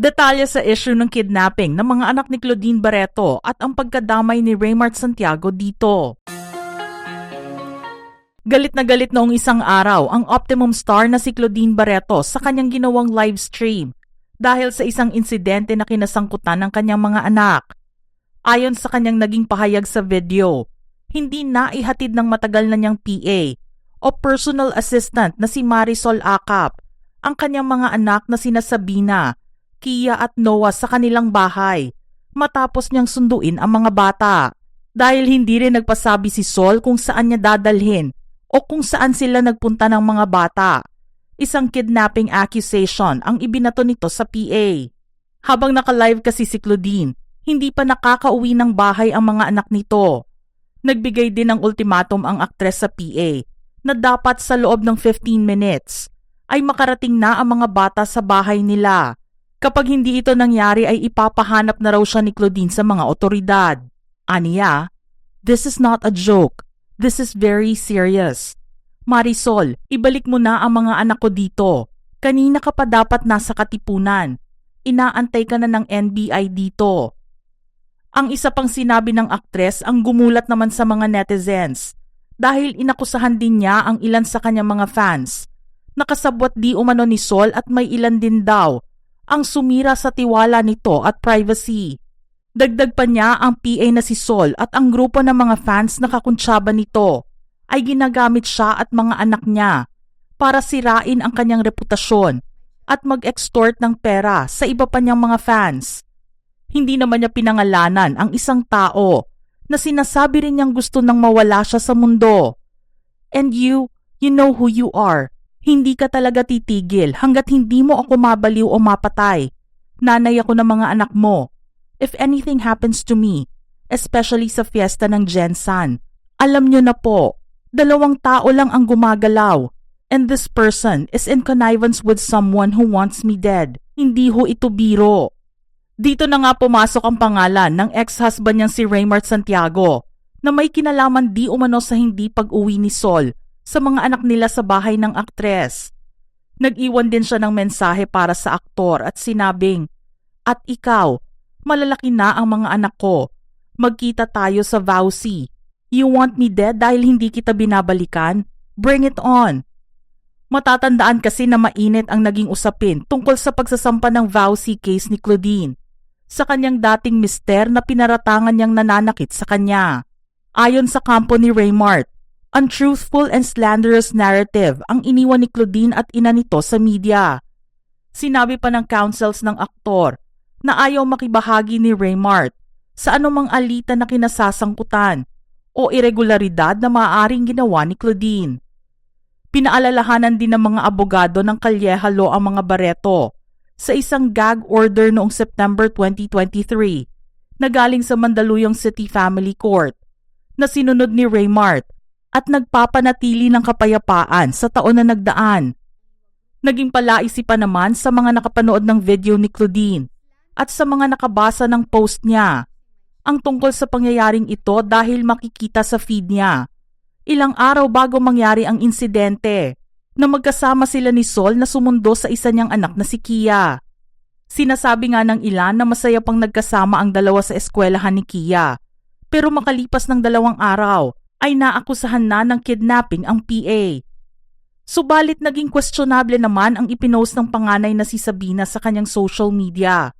Detalye sa issue ng kidnapping ng mga anak ni Claudine Barreto at ang pagkadamay ni Raymart Santiago dito. Galit na galit noong isang araw ang Optimum star na si Claudine Barreto sa kanyang ginawang live stream dahil sa isang insidente na kinasangkutan ng kanyang mga anak. Ayon sa kanyang naging pahayag sa video, hindi na ihatid ng matagal na niyang PA o personal assistant na si Marisol Acap ang kanyang mga anak na sina Sabina, Kia at Noah sa kanilang bahay matapos niyang sunduin ang mga bata dahil hindi rin nagpasabi si Sol kung saan niya dadalhin o kung saan sila nagpunta ng mga bata. Isang kidnapping accusation ang ibinato nito sa PA. Habang naka-live kasi si Claudine, hindi pa nakakauwi ng bahay ang mga anak nito. Nagbigay din ng ultimatum ang aktres sa PA na dapat sa loob ng 15 minutes ay makarating na ang mga bata sa bahay nila. Kapag hindi ito nangyari ay ipapahanap na raw siya ni Claudine sa mga otoridad. Aniya, "This is not a joke. This is very serious. Marisol, ibalik mo na ang mga anak ko dito. Kanina ka pa dapat nasa Katipunan. Inaantay ka na ng NBI dito." Ang isa pang sinabi ng aktres ang gumulat naman sa mga netizens dahil inakusahan din niya ang ilan sa kanyang mga fans. Nakasabwat di umano ni Sol at may ilan din daw ang sumira sa tiwala nito at privacy. Dagdag pa niya ang PA na si Sol at ang grupo ng mga fans na kakuntsaba nito ay ginagamit siya at mga anak niya para sirain ang kanyang reputasyon at mag-extort ng pera sa iba pa niyang mga fans. Hindi naman niya pinangalanan ang isang tao na sinasabi rin niyang gusto nang mawala siya sa mundo. And you know who you are. Hindi ka talaga titigil hanggat hindi mo ako mabaliw o mapatay. Nanay ako ng mga anak mo. If anything happens to me, especially sa fiesta ng Jensan, alam nyo na po, 2 tao lang ang gumagalaw. And this person is in connivance with someone who wants me dead. Hindi ho ito biro. Dito na nga pumasok ang pangalan ng ex-husband niyang si Raymart Santiago na may kinalaman di umano sa hindi pag-uwi ni Sol sa mga anak nila sa bahay ng aktres. Nag-iwan din siya ng mensahe para sa aktor at sinabing, "At ikaw, malalaki na ang mga anak ko. Magkita tayo sa Vauci. You want me dead dahil hindi kita binabalikan? Bring it on." Matatandaan kasi na mainit ang naging usapin tungkol sa pagsasampa ng Vauci case ni Claudine sa kanyang dating mister na pinaratangan niyang nananakit sa kanya. Ayon sa kampo ni Raymart, untruthful and slanderous narrative ang iniwan ni Claudine at ina nito sa media. Sinabi pa ng counsels ng aktor na ayaw makibahagi ni Raymart sa anumang alita na kinasasangkutan o irregularidad na maaaring ginawa ni Claudine. Pinaalalahanan din ng mga abogado ng Calleja Law ang mga Barreto sa isang gag order noong September 2023 na galing sa Mandaluyong City Family Court na sinunod ni Raymart at nagpapanatili ng kapayapaan sa taon na nagdaan. Naging palaisipan naman sa mga nakapanood ng video ni Claudine at sa mga nakabasa ng post niya ang tungkol sa pangyayaring ito dahil makikita sa feed niya ilang araw bago mangyari ang insidente na magkasama sila ni Sol na sumundo sa isa niyang anak na si Kia. Sinasabi nga ng ilan na masaya pang nagkasama ang dalawa sa eskwelahan ni Kia, pero makalipas ng 2 araw ay naakusahan na ng kidnapping ang PA. Subalit naging questionable naman ang ipinost ng panganay na si Sabina sa kanyang social media.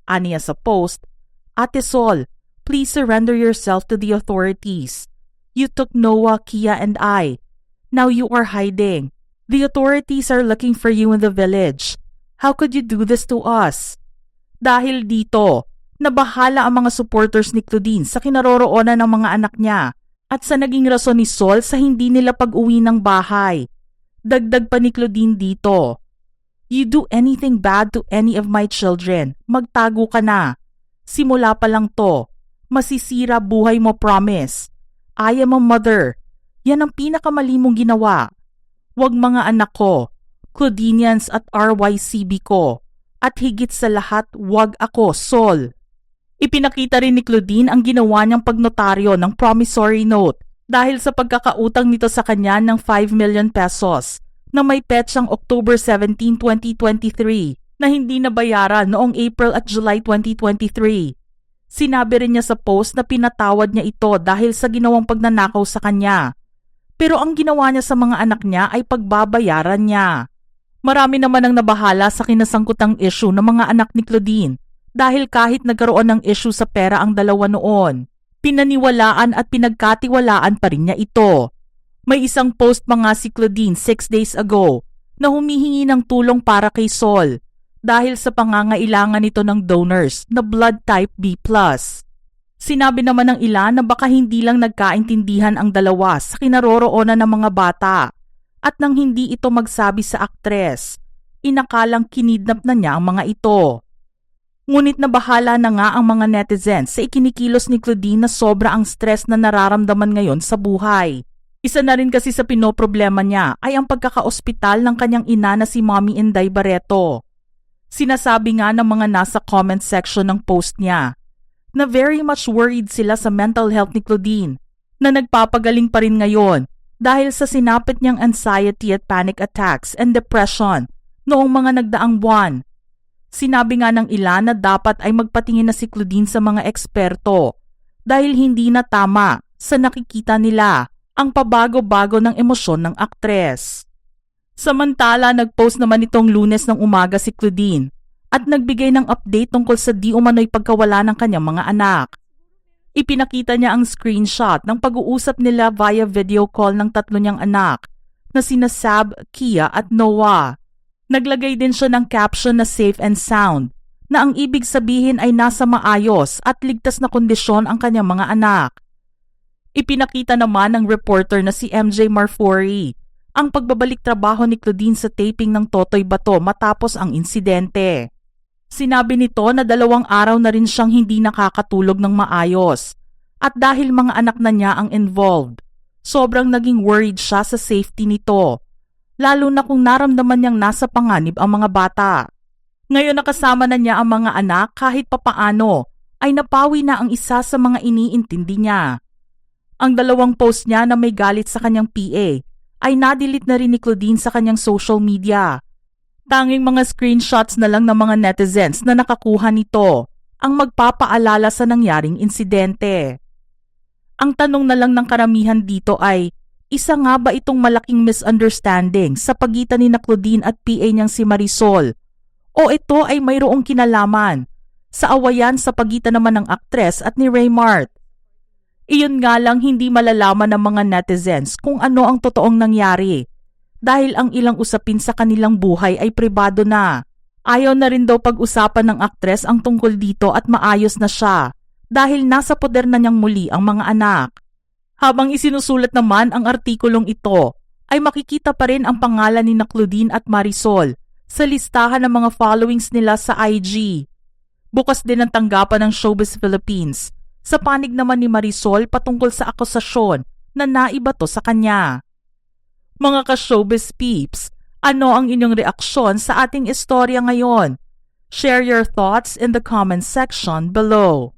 Aniya sa post, "Ate Sol, please surrender yourself to the authorities. You took Noah, Kia and I. Now you are hiding. The authorities are looking for you in the village. How could you do this to us?" Dahil dito, nabahala ang mga supporters ni Claudine sa kinaroroonan ng mga anak niya at sa naging rason ni Sol sa hindi nila pag-uwi ng bahay. Dagdag pa ni Claudine dito, "You do anything bad to any of my children, magtago ka na. Simula pa lang to. Masisira buhay mo, promise. I am a mother. Yan ang pinakamali mong ginawa. Wag mga anak ko, Claudinians at RYCB ko. At higit sa lahat, wag ako, Sol." Ipinakita rin ni Claudine ang ginawa niyang pagnotaryo ng promissory note dahil sa pagkakautang nito sa kanya ng 5 million pesos na may petsang October 17, 2023 na hindi nabayaran noong April at July 2023. Sinabi rin niya sa post na pinatawad niya ito dahil sa ginawang pagnanakaw sa kanya. Pero ang ginawa niya sa mga anak niya ay pagbabayaran niya. Marami naman ang nabahala sa kinasangkutang issue ng mga anak ni Claudine dahil kahit nagkaroon ng issue sa pera ang dalawa noon, pinaniwalaan at pinagkatiwalaan pa rin niya ito. May isang post pa nga si Claudine 6 days ago na humihingi ng tulong para kay Sol dahil sa pangangailangan nito ng donors na blood type B+. Sinabi naman ng ilan na baka hindi lang nagkaintindihan ang dalawa sa kinaroroonan ng mga bata at nang hindi ito magsabi sa aktres, inakalang kinidnap na niya ang mga ito. Ngunit nabahala na nga ang mga netizens sa ikinikilos ni Claudine na sobra ang stress na nararamdaman ngayon sa buhay. Isa na rin kasi sa pinoproblema niya ay ang pagkakaospital ng kanyang ina na si Mommy Inday Barreto. Sinasabi nga ng mga nasa comment section ng post niya na very much worried sila sa mental health ni Claudine na nagpapagaling pa rin ngayon dahil sa sinapit niyang anxiety at panic attacks and depression noong mga nagdaang buwan. Sinabi nga ng ilan na dapat ay magpatingin na si Claudine sa mga eksperto dahil hindi na tama sa nakikita nila ang pabago-bago ng emosyon ng aktres. Samantala, nagpost naman itong Lunes ng umaga si Claudine at nagbigay ng update tungkol sa di umano'y pagkawala ng kanyang mga anak. Ipinakita niya ang screenshot ng pag-uusap nila via video call ng tatlo niyang anak na sina Sab, Kia at Noah. Naglagay din siya ng caption na safe and sound na ang ibig sabihin ay nasa maayos at ligtas na kondisyon ang kanyang mga anak. Ipinakita naman ng reporter na si MJ Marfori ang pagbabalik trabaho ni Claudine sa taping ng Totoy Bato matapos ang insidente. Sinabi nito na 2 araw na rin siyang hindi nakakatulog ng maayos at dahil mga anak na niya ang involved, sobrang naging worried siya sa safety nito, lalo na kung naramdaman niyang nasa panganib ang mga bata. Ngayon nakasama na niya ang mga anak kahit papaano ay napawi na ang isa sa mga iniintindi niya. Ang 2 post niya na may galit sa kanyang PA ay na-delete na rin ni Claudine sa kanyang social media. Tanging mga screenshots na lang ng mga netizens na nakakuha nito ang magpapaalala sa nangyaring insidente. Ang tanong na lang ng karamihan dito ay, isa nga ba itong malaking misunderstanding sa pagitan ni Claudine at PA niyang si Marisol? O ito ay mayroong kinalaman sa awayan sa pagitan naman ng aktres at ni Raymart? Iyon nga lang hindi malalaman ng mga netizens kung ano ang totoong nangyari dahil ang ilang usapin sa kanilang buhay ay pribado na. Ayaw na rin daw pag-usapan ng aktres ang tungkol dito at maayos na siya dahil nasa poder na niyang muli ang mga anak. Habang isinusulat naman ang artikulong ito, ay makikita pa rin ang pangalan ni Claudine at Marisol sa listahan ng mga followings nila sa IG. Bukas din ang tanggapan ng Showbiz Philippines sa panig naman ni Marisol patungkol sa akusasyon na naibato sa kanya. Mga ka-showbiz peeps, ano ang inyong reaksyon sa ating istorya ngayon? Share your thoughts in the comment section below.